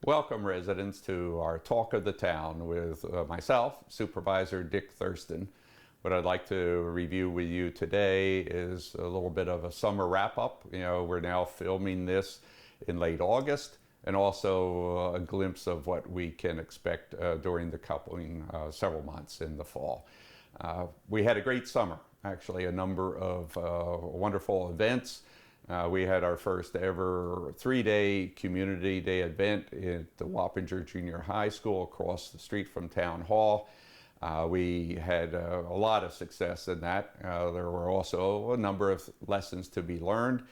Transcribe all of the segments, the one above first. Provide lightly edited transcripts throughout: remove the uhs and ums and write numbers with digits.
Welcome, residents, to our Talk of the Town with myself, Supervisor Dick Thurston. What I'd like to review with you today is a little bit of a summer wrap-up. We're now filming this in late August, and also a glimpse of what we can expect during the coming several months in the fall. We had a great summer, actually, a number of wonderful events. We had our first ever 3-day community day event at the Wappinger Junior High School across the street from Town Hall. We had a lot of success in that. There were also a number of lessons to be learned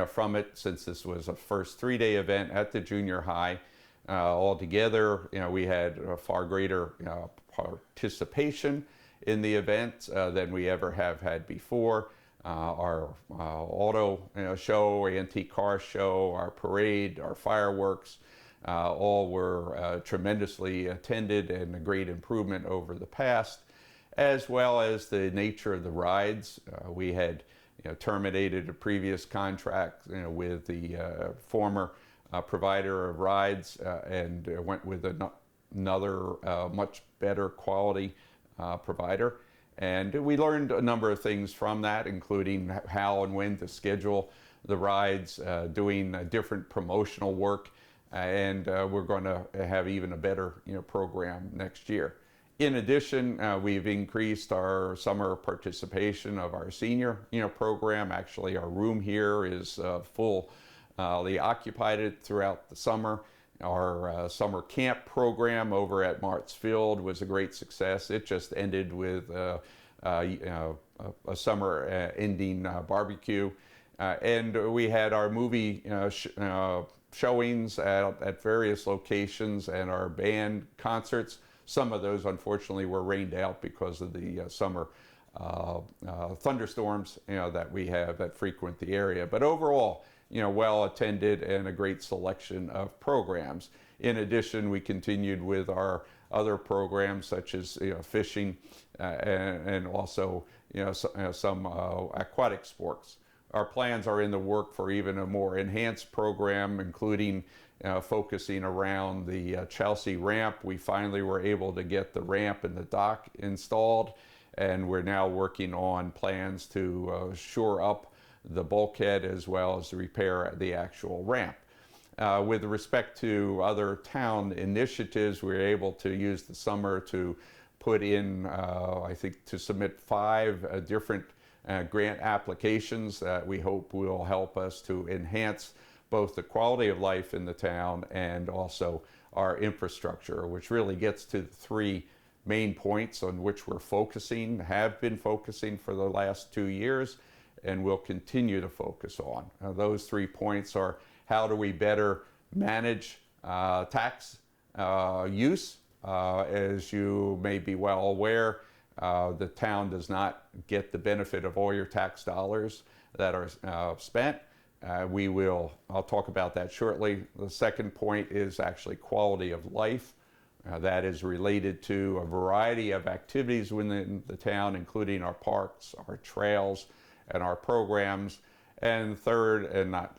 from it, since this was a first 3-day event at the junior high. Altogether, we had a far greater participation in the event than we ever have had before. Our auto show, antique car show, our parade, our fireworks, all were tremendously attended and a great improvement over the past, as well as the nature of the rides. We had terminated a previous contract with the former provider of rides and went with another much better quality provider. And we learned a number of things from that, including how and when to schedule the rides, doing different promotional work, and we're going to have even a better program next year. In addition, we've increased our summer participation of our senior program. Actually, our room here is fully occupied throughout the summer. Our summer camp program over at Martz Field was a great success. It just ended with a summer ending barbecue. And we had our movie showings at various locations, and our band concerts. Some of those, unfortunately, were rained out because of the summer thunderstorms that we have that frequent the area. But overall, well attended and a great selection of programs. In addition, we continued with our other programs such as fishing and also some aquatic sports. Our plans are in the work for even a more enhanced program, including focusing around the Chelsea ramp. We finally were able to get the ramp and the dock installed, and we're now working on plans to shore up the bulkhead as well as repair the actual ramp. With respect to other town initiatives, we were able to use the summer to put in, I think, to submit 5 different grant applications that we hope will help us to enhance both the quality of life in the town and also our infrastructure, which really gets to the 3 main points on which we're focusing, have been focusing for the last 2 years, and will continue to focus on. Those 3 points are: how do we better manage tax use? As you may be well aware, the town does not get the benefit of all your tax dollars that are spent. I'll talk about that shortly. The second point is actually quality of life. That is related to a variety of activities within the town, including our parks, our trails, and our programs. And third, and not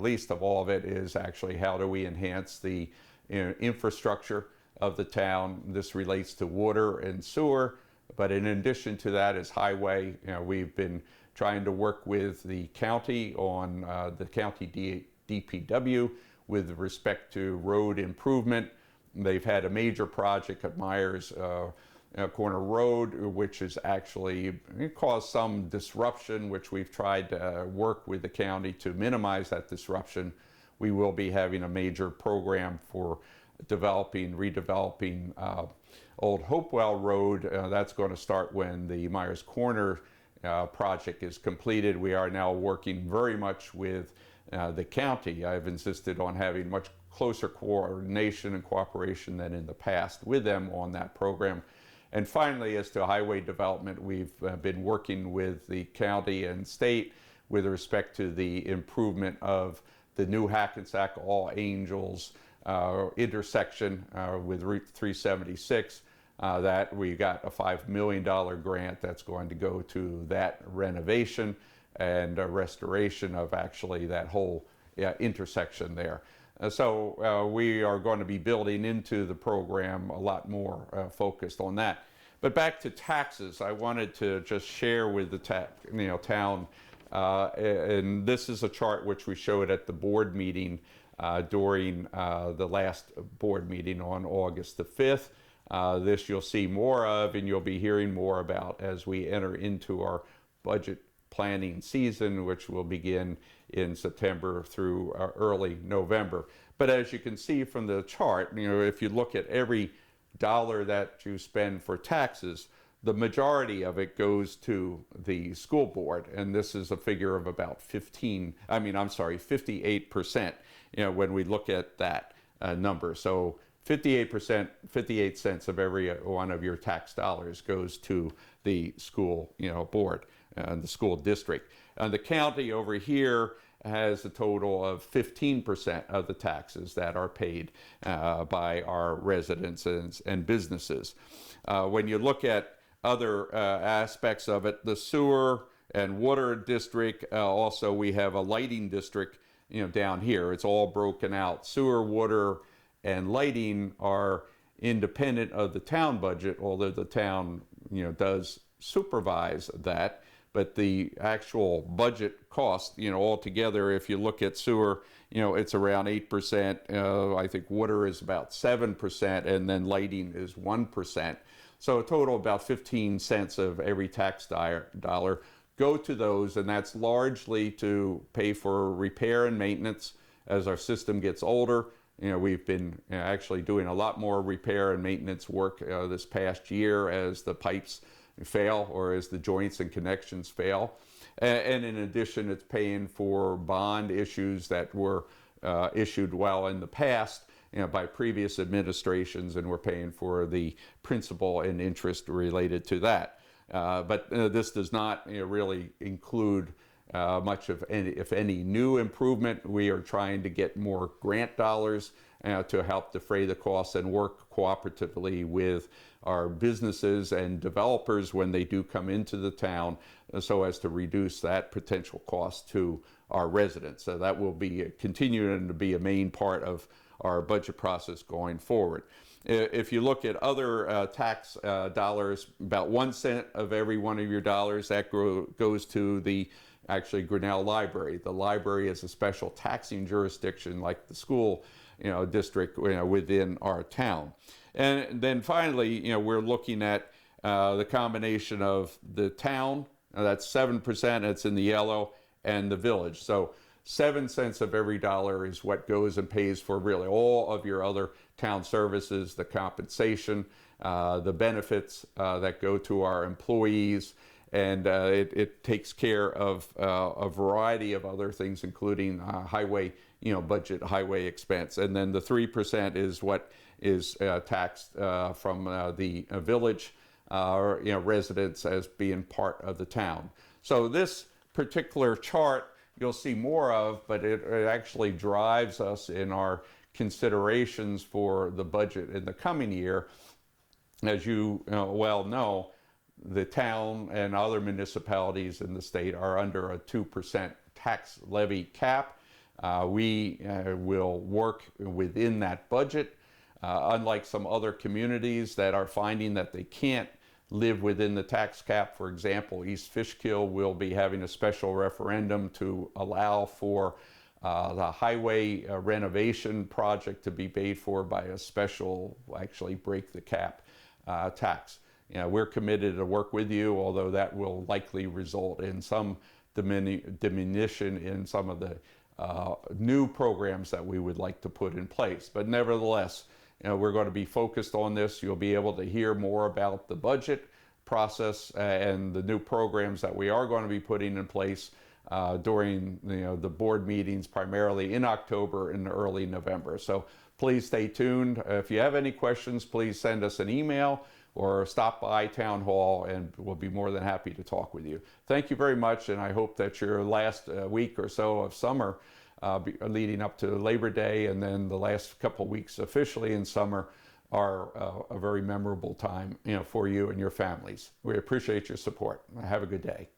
least of all of it, is actually how do we enhance the infrastructure of the town. This relates to water and sewer, but in addition to that is highway. We've been trying to work with the county on the county DPW with respect to road improvement. They've had a major project at Myers Corner Road, which has actually caused some disruption, which we've tried to work with the county to minimize that disruption. We will be having a major program for redeveloping Old Hopewell Road. That's going to start when the Myers Corner project is completed. We are now working very much with the county. I've insisted on having much closer coordination and cooperation than in the past with them on that program. And finally, as to highway development, we've been working with the county and state with respect to the improvement of the new Hackensack All Angels intersection with Route 376. That we got a $5 million grant that's going to go to that renovation and restoration of actually that whole intersection there. We are going to be building into the program a lot more focused on that. But back to taxes, I wanted to just share with the town, and this is a chart which we showed at the board meeting during the last board meeting on August the 5th. This you'll see more of, and you'll be hearing more about as we enter into our budget planning season, which will begin in September through early November. But as you can see from the chart, if you look at every dollar that you spend for taxes, the majority of it goes to the school board, and this is a figure of about 58%, when we look at that number. So 58%, 58 cents of every one of your tax dollars goes to the school, board and the school district. The county over here has a total of 15% of the taxes that are paid by our residents and businesses. When you look at other aspects of it, the sewer and water district, also we have a lighting district, down here. It's all broken out. Sewer, water, and lighting are independent of the town budget, although the town, does supervise that. But the actual budget cost, altogether, if you look at sewer, it's around 8%. I think water is about 7%, and then lighting is 1%. So a total about 15 cents of every tax dollar go to those, and that's largely to pay for repair and maintenance as our system gets older. We've been actually doing a lot more repair and maintenance work this past year as the pipes fail or as the joints and connections fail. And in addition, it's paying for bond issues that were issued well in the past by previous administrations, and we're paying for the principal and interest related to that. But this does not really include much of any, if any, new improvement. We are trying to get more grant dollars to help defray the costs and work cooperatively with our businesses and developers when they do come into the town, so as to reduce that potential cost to our residents. So that will be continuing to be a main part of our budget process going forward. If you look at other tax dollars, about 1 cent of every one of your dollars that goes to the Grinnell Library. The library is a special taxing jurisdiction like the school district within our town. And then finally, we're looking at the combination of the town, that's 7%, it's in the yellow, and the village. So 7 cents of every dollar is what goes and pays for really all of your other town services, the compensation, the benefits that go to our employees, and it takes care of a variety of other things, including highway, budget highway expense. And then the 3% is what is taxed from the village residents as being part of the town. So this particular chart you'll see more of, but it actually drives us in our considerations for the budget in the coming year. As you well know, the town and other municipalities in the state are under a 2% tax levy cap. We will work within that budget, unlike some other communities that are finding that they can't live within the tax cap. For example, East Fishkill will be having a special referendum to allow for the highway renovation project to be paid for by a special, actually break the cap tax. We're committed to work with you, although that will likely result in some diminution in some of the new programs that we would like to put in place. But nevertheless, we're going to be focused on this. You'll be able to hear more about the budget process and the new programs that we are going to be putting in place during the board meetings, primarily in October and early November. So please stay tuned. If you have any questions, please send us an email or stop by Town Hall, and we'll be more than happy to talk with you. Thank you very much, and I hope that your last week or so of summer leading up to Labor Day, and then the last couple weeks officially in summer, are a very memorable time for you and your families. We appreciate your support. Have a good day.